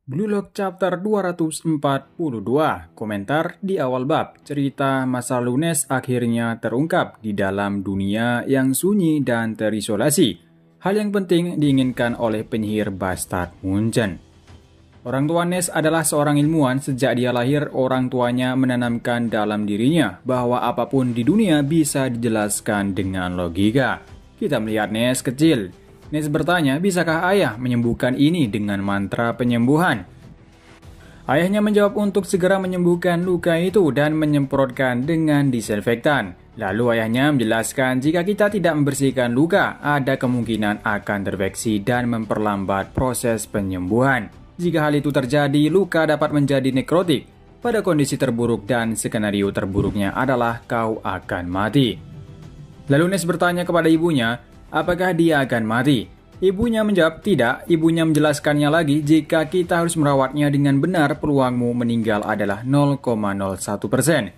Blue Lock Chapter 242, komentar di awal bab, cerita masa lalu Ness akhirnya terungkap di dalam dunia yang sunyi dan terisolasi. Hal yang penting diinginkan oleh penyihir Bastard Munchen. Orang tua Ness adalah seorang ilmuwan. Sejak dia lahir, orang tuanya menanamkan dalam dirinya bahwa apapun di dunia bisa dijelaskan dengan logika. Kita melihat Ness kecil. Ness bertanya, bisakah ayah menyembuhkan ini dengan mantra penyembuhan? Ayahnya menjawab untuk segera menyembuhkan luka itu dan menyemprotkan dengan disinfektan. Lalu ayahnya menjelaskan jika kita tidak membersihkan luka, ada kemungkinan akan terinfeksi dan memperlambat proses penyembuhan. Jika hal itu terjadi, luka dapat menjadi nekrotik. Pada kondisi terburuk dan skenario terburuknya adalah kau akan mati. Lalu Ness bertanya kepada ibunya, apakah dia akan mati? Ibunya menjawab tidak. Ibunya menjelaskannya lagi, jika kita harus merawatnya dengan benar, peluangmu meninggal adalah 0,01%.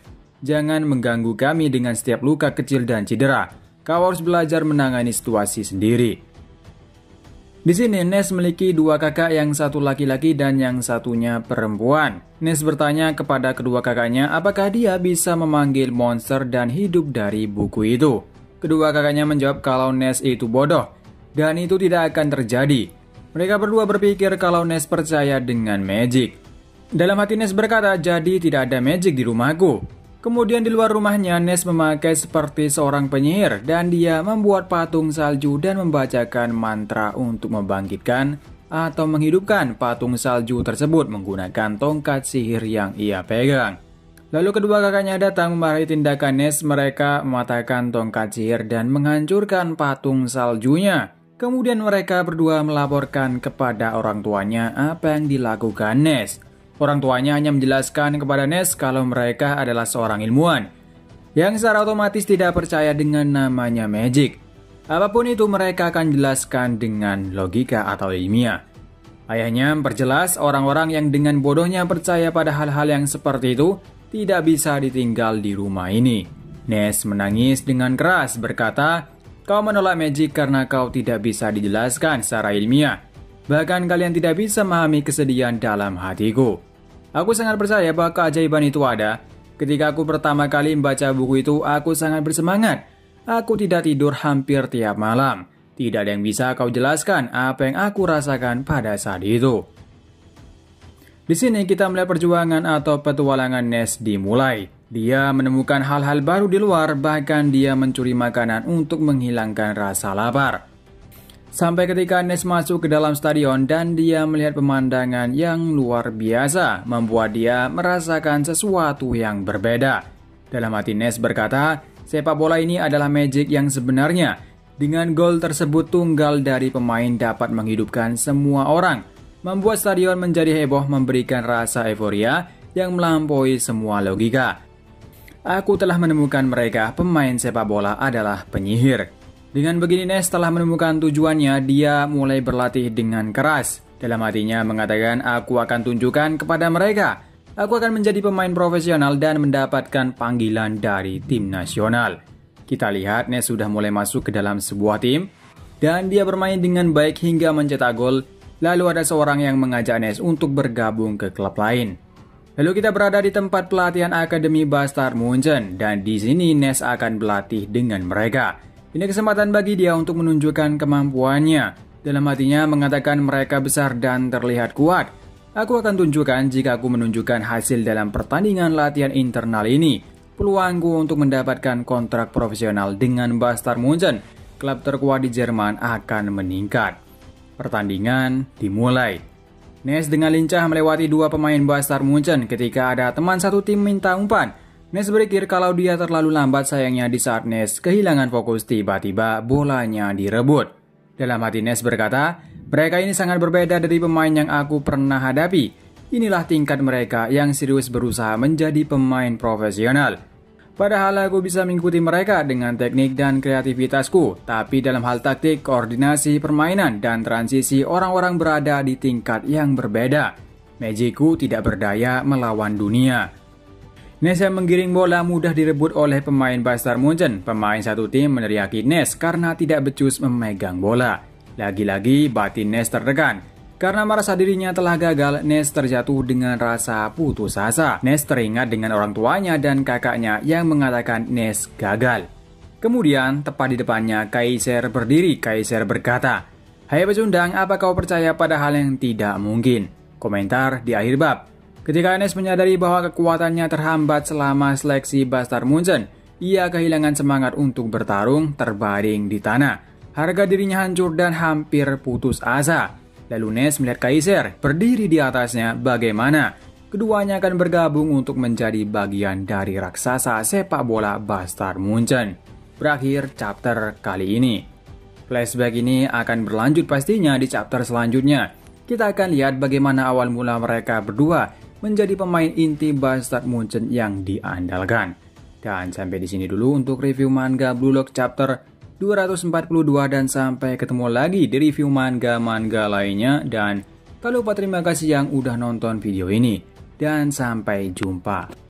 Jangan mengganggu kami dengan setiap luka kecil dan cedera. Kau harus belajar menangani situasi sendiri. Di sini Ness memiliki dua kakak, yang satu laki-laki dan yang satunya perempuan. Ness bertanya kepada kedua kakaknya apakah dia bisa memanggil monster dan hidup dari buku itu. Kedua kakaknya menjawab kalau Ness itu bodoh, dan itu tidak akan terjadi. Mereka berdua berpikir kalau Ness percaya dengan magic. Dalam hati Ness berkata, jadi tidak ada magic di rumahku. Kemudian di luar rumahnya, Ness memakai seperti seorang penyihir, dan dia membuat patung salju dan membacakan mantra untuk membangkitkan atau menghidupkan patung salju tersebut menggunakan tongkat sihir yang ia pegang. Lalu kedua kakaknya datang memarahi tindakan Ness. Mereka mematahkan tongkat sihir dan menghancurkan patung saljunya. Kemudian mereka berdua melaporkan kepada orang tuanya apa yang dilakukan Ness. Orang tuanya hanya menjelaskan kepada Ness kalau mereka adalah seorang ilmuwan yang secara otomatis tidak percaya dengan namanya magic. Apapun itu mereka akan jelaskan dengan logika atau ilmiah. Ayahnya memperjelas orang-orang yang dengan bodohnya percaya pada hal-hal yang seperti itu tidak bisa ditinggal di rumah ini. Ness menangis dengan keras berkata, kau menolak magic karena kau tidak bisa dijelaskan secara ilmiah. Bahkan kalian tidak bisa memahami kesedihan dalam hatiku. Aku sangat percaya bahwa keajaiban itu ada. Ketika aku pertama kali membaca buku itu, aku sangat bersemangat. Aku tidak tidur hampir tiap malam. Tidak ada yang bisa kau jelaskan apa yang aku rasakan pada saat itu. Di sini kita melihat perjuangan atau petualangan Ness dimulai. Dia menemukan hal-hal baru di luar, bahkan dia mencuri makanan untuk menghilangkan rasa lapar. Sampai ketika Ness masuk ke dalam stadion dan dia melihat pemandangan yang luar biasa, membuat dia merasakan sesuatu yang berbeda. Dalam hati Ness berkata, sepak bola ini adalah magic yang sebenarnya. Dengan gol tersebut, tunggal dari pemain dapat menghidupkan semua orang, membuat stadion menjadi heboh, memberikan rasa euforia yang melampaui semua logika. Aku telah menemukan mereka, pemain sepak bola adalah penyihir. Dengan begini Ness telah menemukan tujuannya, dia mulai berlatih dengan keras. Dalam hatinya mengatakan, aku akan tunjukkan kepada mereka. Aku akan menjadi pemain profesional dan mendapatkan panggilan dari tim nasional. Kita lihat Ness sudah mulai masuk ke dalam sebuah tim, dan dia bermain dengan baik hingga mencetak gol. Lalu ada seorang yang mengajak Ness untuk bergabung ke klub lain. Lalu kita berada di tempat pelatihan Akademi Bastard Munchen, dan di sini Ness akan berlatih dengan mereka. Ini kesempatan bagi dia untuk menunjukkan kemampuannya. Dalam hatinya mengatakan mereka besar dan terlihat kuat. Aku akan tunjukkan jika aku menunjukkan hasil dalam pertandingan latihan internal ini. Peluangku untuk mendapatkan kontrak profesional dengan Bastard Munchen, klub terkuat di Jerman, akan meningkat. Pertandingan dimulai. Ness dengan lincah melewati dua pemain Bastard Munchen ketika ada teman satu tim minta umpan. Ness berpikir kalau dia terlalu lambat, sayangnya di saat Ness kehilangan fokus tiba-tiba bolanya direbut. Dalam hati Ness berkata, mereka ini sangat berbeda dari pemain yang aku pernah hadapi. Inilah tingkat mereka yang serius berusaha menjadi pemain profesional. Padahal aku bisa mengikuti mereka dengan teknik dan kreativitasku, tapi dalam hal taktik, koordinasi, permainan, dan transisi orang-orang berada di tingkat yang berbeda. Magicku tidak berdaya melawan dunia. Ness yang menggiring bola mudah direbut oleh pemain Bastard Munchen. Pemain satu tim meneriaki Ness karena tidak becus memegang bola. Lagi-lagi batin Ness tertekan. Karena merasa dirinya telah gagal, Nes terjatuh dengan rasa putus asa. Nes teringat dengan orang tuanya dan kakaknya yang mengatakan Nes gagal. Kemudian, tepat di depannya, Kaiser berdiri. Kaiser berkata, "Hai pecundang, apa kau percaya pada hal yang tidak mungkin?" Komentar di akhir bab. Ketika Nes menyadari bahwa kekuatannya terhambat selama seleksi Bastard Munchen, ia kehilangan semangat untuk bertarung, terbaring di tanah. Harga dirinya hancur dan hampir putus asa. Lalu Nes melihat Kaiser berdiri di atasnya. Bagaimana keduanya akan bergabung untuk menjadi bagian dari raksasa sepak bola Bastard Munchen. Berakhir chapter kali ini. Flashback ini akan berlanjut pastinya di chapter selanjutnya. Kita akan lihat bagaimana awal mula mereka berdua menjadi pemain inti Bastard Munchen yang diandalkan. Dan sampai di sini dulu untuk review manga Blue Lock chapter 242 dan sampai ketemu lagi di review manga-manga lainnya. Dan tak lupa terima kasih yang udah nonton video ini dan sampai jumpa.